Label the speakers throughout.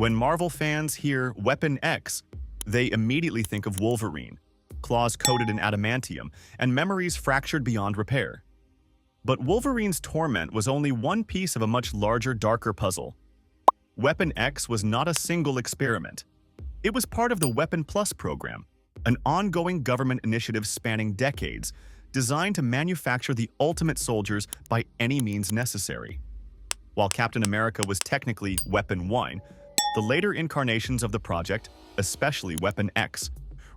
Speaker 1: When Marvel fans hear Weapon X, they immediately think of Wolverine, claws coated in adamantium, and memories fractured beyond repair. But Wolverine's torment was only one piece of a much larger, darker puzzle. Weapon X was not a single experiment. It was part of the Weapon Plus program, an ongoing government initiative spanning decades, designed to manufacture the ultimate soldiers by any means necessary. While Captain America was technically Weapon 1, the later incarnations of the project, especially Weapon X,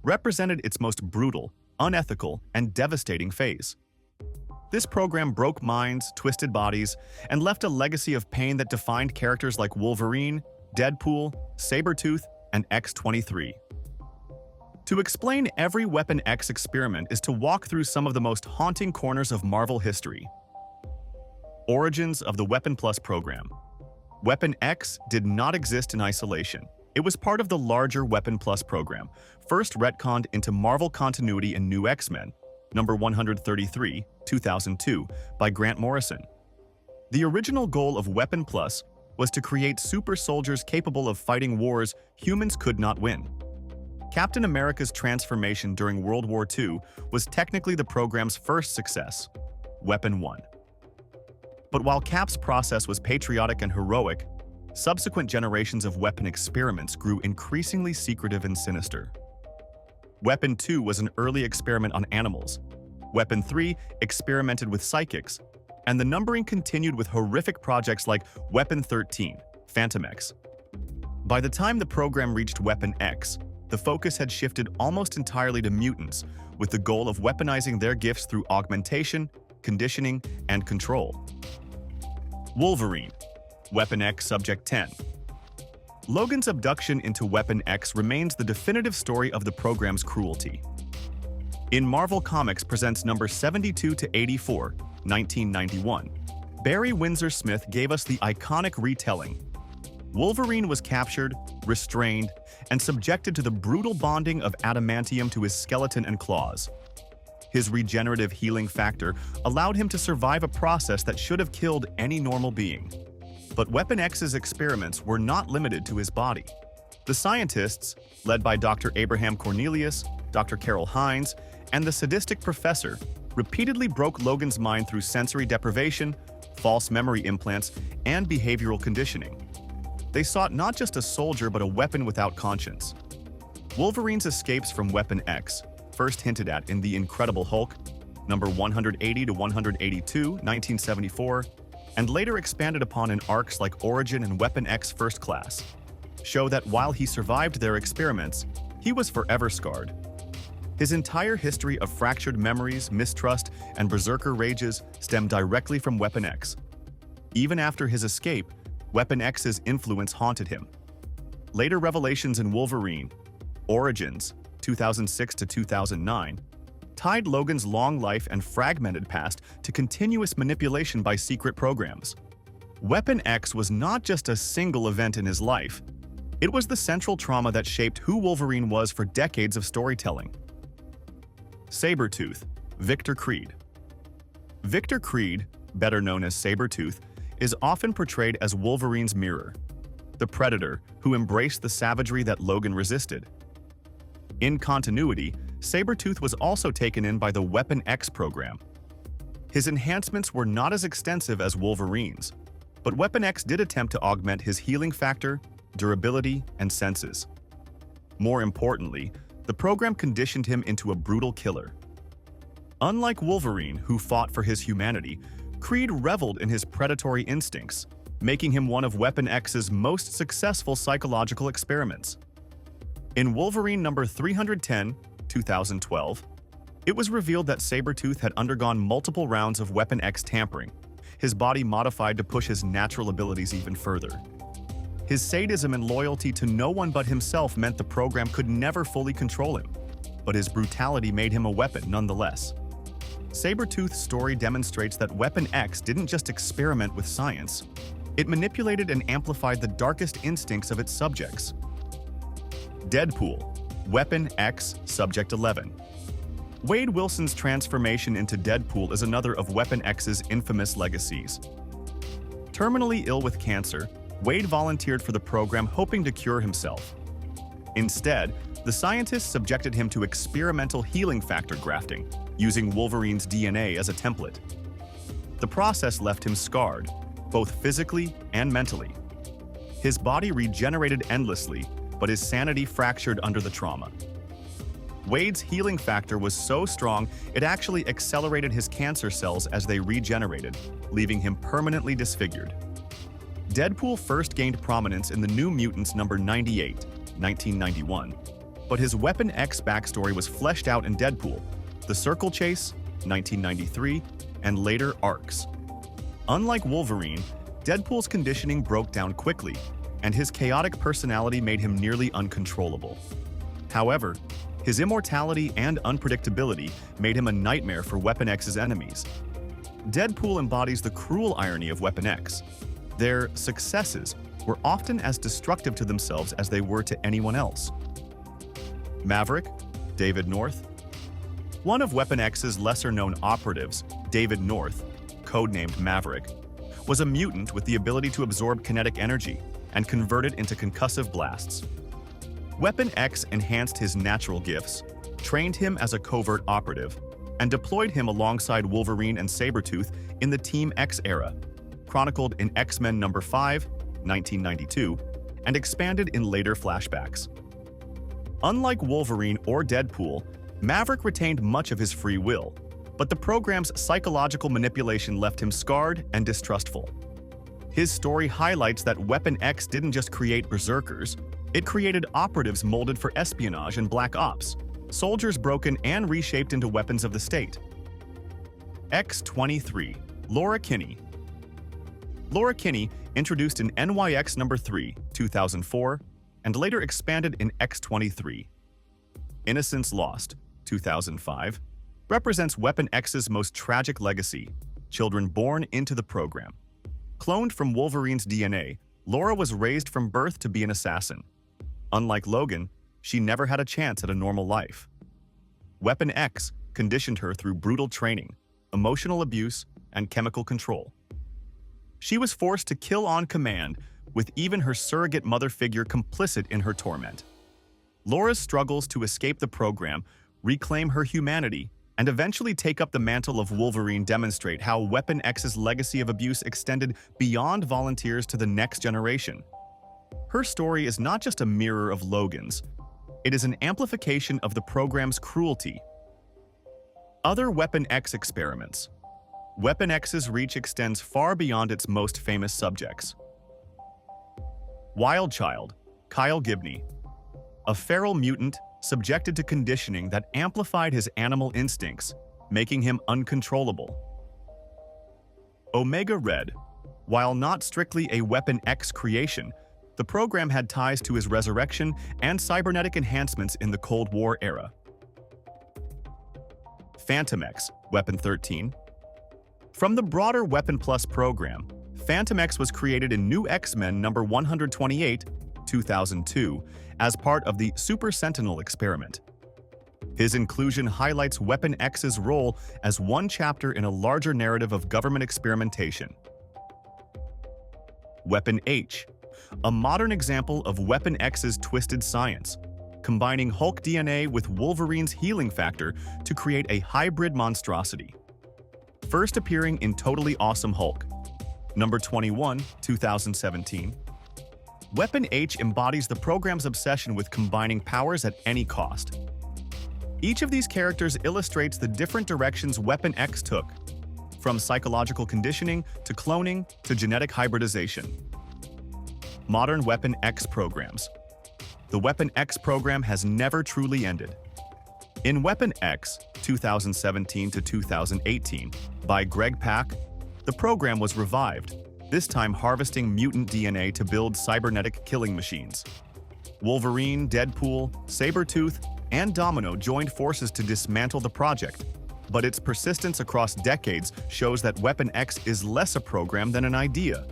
Speaker 1: represented its most brutal, unethical, and devastating phase. This program broke minds, twisted bodies, and left a legacy of pain that defined characters like Wolverine, Deadpool, Saber-tooth, and X-23. To explain every Weapon X experiment is to walk through some of the most haunting corners of Marvel history. Origins of the Weapon Plus program. Weapon X did not exist in isolation. It was part of the larger Weapon Plus program, first retconned into Marvel continuity in New X-Men, number 133, 2002, by Grant Morrison. The original goal of Weapon Plus was to create super soldiers capable of fighting wars humans could not win. Captain America's transformation during World War II was technically the program's first success, Weapon 1. But while Cap's process was patriotic and heroic, subsequent generations of weapon experiments grew increasingly secretive and sinister. Weapon 2 was an early experiment on animals. Weapon 3 experimented with psychics, and the numbering continued with horrific projects like Weapon 13, Phantom X. By the time the program reached Weapon X, the focus had shifted almost entirely to mutants, with the goal of weaponizing their gifts through augmentation, conditioning, and control. Wolverine, Weapon X Subject 10. Logan's abduction into Weapon X remains the definitive story of the program's cruelty. In Marvel Comics presents number 72 to 84, 1991, Barry Windsor Smith gave us the iconic retelling. Wolverine was captured, restrained, and subjected to the brutal bonding of adamantium to his skeleton and claws. His regenerative healing factor allowed him to survive a process that should have killed any normal being. But Weapon X's experiments were not limited to his body. The scientists, led by Dr. Abraham Cornelius, Dr. Carol Hines, and the sadistic professor, repeatedly broke Logan's mind through sensory deprivation, false memory implants, and behavioral conditioning. They sought not just a soldier but a weapon without conscience. Wolverine's escapes from Weapon X, first hinted at in The Incredible Hulk, number 180 to 182, 1974, and later expanded upon in arcs like Origin and Weapon X First Class, show that while he survived their experiments, he was forever scarred. His entire history of fractured memories, mistrust, and berserker rages stemmed directly from Weapon X. Even after his escape, Weapon X's influence haunted him. Later revelations in Wolverine, Origins, 2006 to 2009, tied Logan's long life and fragmented past to continuous manipulation by secret programs. Weapon X was not just a single event in his life. It was the central trauma that shaped who Wolverine was for decades of storytelling. Saber-tooth, Victor Creed. Victor Creed, better known as Saber-tooth, is often portrayed as Wolverine's mirror, the predator who embraced the savagery that Logan resisted. In continuity, Saber-tooth was also taken in by the Weapon X program. His enhancements were not as extensive as Wolverine's, but Weapon X did attempt to augment his healing factor, durability, and senses. More importantly, the program conditioned him into a brutal killer. Unlike Wolverine, who fought for his humanity, Creed reveled in his predatory instincts, making him one of Weapon X's most successful psychological experiments. In Wolverine number 310, 2012, it was revealed that Saber-tooth had undergone multiple rounds of Weapon X tampering, his body modified to push his natural abilities even further. His sadism and loyalty to no one but himself meant the program could never fully control him, but his brutality made him a weapon nonetheless. Saber-tooth's story demonstrates that Weapon X didn't just experiment with science, it manipulated and amplified the darkest instincts of its subjects. Deadpool, Weapon X Subject 11. Wade Wilson's transformation into Deadpool is another of Weapon X's infamous legacies. Terminally ill with cancer, Wade volunteered for the program hoping to cure himself. Instead, the scientists subjected him to experimental healing factor grafting, using Wolverine's DNA as a template. The process left him scarred, both physically and mentally. His body regenerated endlessly, but his sanity fractured under the trauma. Wade's healing factor was so strong, it actually accelerated his cancer cells as they regenerated, leaving him permanently disfigured. Deadpool first gained prominence in the New Mutants number 98, 1991, but his Weapon X backstory was fleshed out in Deadpool, The Circle Chase, 1993, and later arcs. Unlike Wolverine, Deadpool's conditioning broke down quickly, and his chaotic personality made him nearly uncontrollable. However, his immortality and unpredictability made him a nightmare for Weapon X's enemies. Deadpool embodies the cruel irony of Weapon X. Their successes were often as destructive to themselves as they were to anyone else. Maverick, David North. One of Weapon X's lesser-known operatives, David North, codenamed Maverick, was a mutant with the ability to absorb kinetic energy and convert it into concussive blasts. Weapon X enhanced his natural gifts, trained him as a covert operative, and deployed him alongside Wolverine and Sabretooth in the Team X era, chronicled in X-Men number 5, 1992, and expanded in later flashbacks. Unlike Wolverine or Deadpool, Maverick retained much of his free will, but the program's psychological manipulation left him scarred and distrustful. His story highlights that Weapon X didn't just create berserkers, it created operatives molded for espionage and black ops, soldiers broken and reshaped into weapons of the state. X-23, Laura Kinney. Laura Kinney, introduced in NYX number 3, 2004, and later expanded in X-23. Innocence Lost, 2005, represents Weapon X's most tragic legacy, children born into the program. Cloned from Wolverine's DNA, Laura was raised from birth to be an assassin. Unlike Logan, she never had a chance at a normal life. Weapon X conditioned her through brutal training, emotional abuse, and chemical control. She was forced to kill on command, with even her surrogate mother figure complicit in her torment. Laura's struggles to escape the program, reclaim her humanity, and eventually take up the mantle of Wolverine demonstrate how Weapon X's legacy of abuse extended beyond volunteers to the next generation. Her story is not just a mirror of Logan's, it is an amplification of the program's cruelty. Other Weapon X experiments. Weapon X's reach extends far beyond its most famous subjects. Wild Child, Kyle Gibney. A feral mutant subjected to conditioning that amplified his animal instincts, making him uncontrollable. Omega Red. While not strictly a Weapon X creation, the program had ties to his resurrection and cybernetic enhancements in the Cold War era. Phantom X, Weapon 13. From the broader Weapon Plus program, Phantom X was created in New X-Men number 128, 2002, as part of the Super Sentinel experiment. His inclusion highlights Weapon X's role as one chapter in a larger narrative of government experimentation. Weapon H, a modern example of Weapon X's twisted science, combining Hulk DNA with Wolverine's healing factor to create a hybrid monstrosity. First appearing in Totally Awesome Hulk, number 21, 2017, Weapon H embodies the program's obsession with combining powers at any cost. Each of these characters illustrates the different directions Weapon X took, from psychological conditioning to cloning to genetic hybridization. Modern Weapon X programs. The Weapon X program has never truly ended. In Weapon X, 2017 to 2018, by Greg Pak, the program was revived, this time harvesting mutant DNA to build cybernetic killing machines. Wolverine, Deadpool, Saber-tooth, and Domino joined forces to dismantle the project, but its persistence across decades shows that Weapon X is less a program than an idea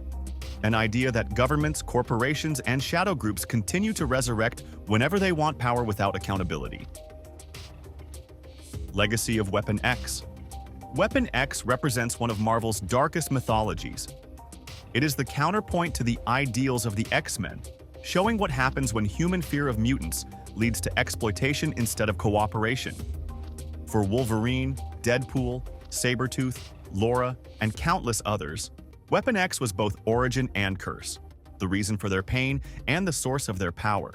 Speaker 1: that governments, corporations, and shadow groups continue to resurrect whenever they want power without accountability. Legacy of Weapon X. Weapon X represents one of Marvel's darkest mythologies. It is the counterpoint to the ideals of the X-Men, showing what happens when human fear of mutants leads to exploitation instead of cooperation. For Wolverine, Deadpool, Saber-tooth, Laura, and countless others, Weapon X was both origin and curse, the reason for their pain and the source of their power.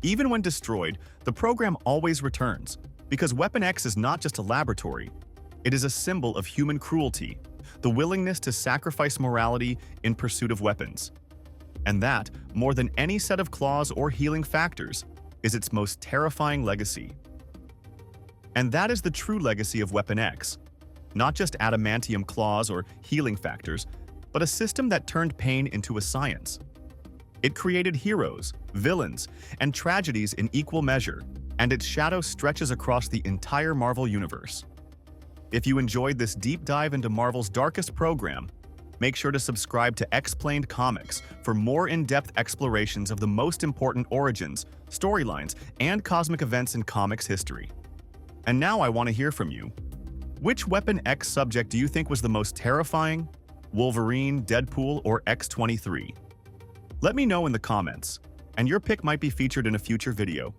Speaker 1: Even when destroyed, the program always returns, because Weapon X is not just a laboratory, it is a symbol of human cruelty, the willingness to sacrifice morality in pursuit of weapons. And that, more than any set of claws or healing factors, is its most terrifying legacy. And that is the true legacy of Weapon X. Not just adamantium claws or healing factors, but a system that turned pain into a science. It created heroes, villains, and tragedies in equal measure, and its shadow stretches across the entire Marvel universe. If you enjoyed this deep dive into Marvel's darkest program, make sure to subscribe to Explained Comics for more in-depth explorations of the most important origins, storylines, and cosmic events in comics history. And now I want to hear from you. Which Weapon X subject do you think was the most terrifying? Wolverine, Deadpool, or X-23? Let me know in the comments, and your pick might be featured in a future video.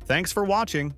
Speaker 1: Thanks for watching!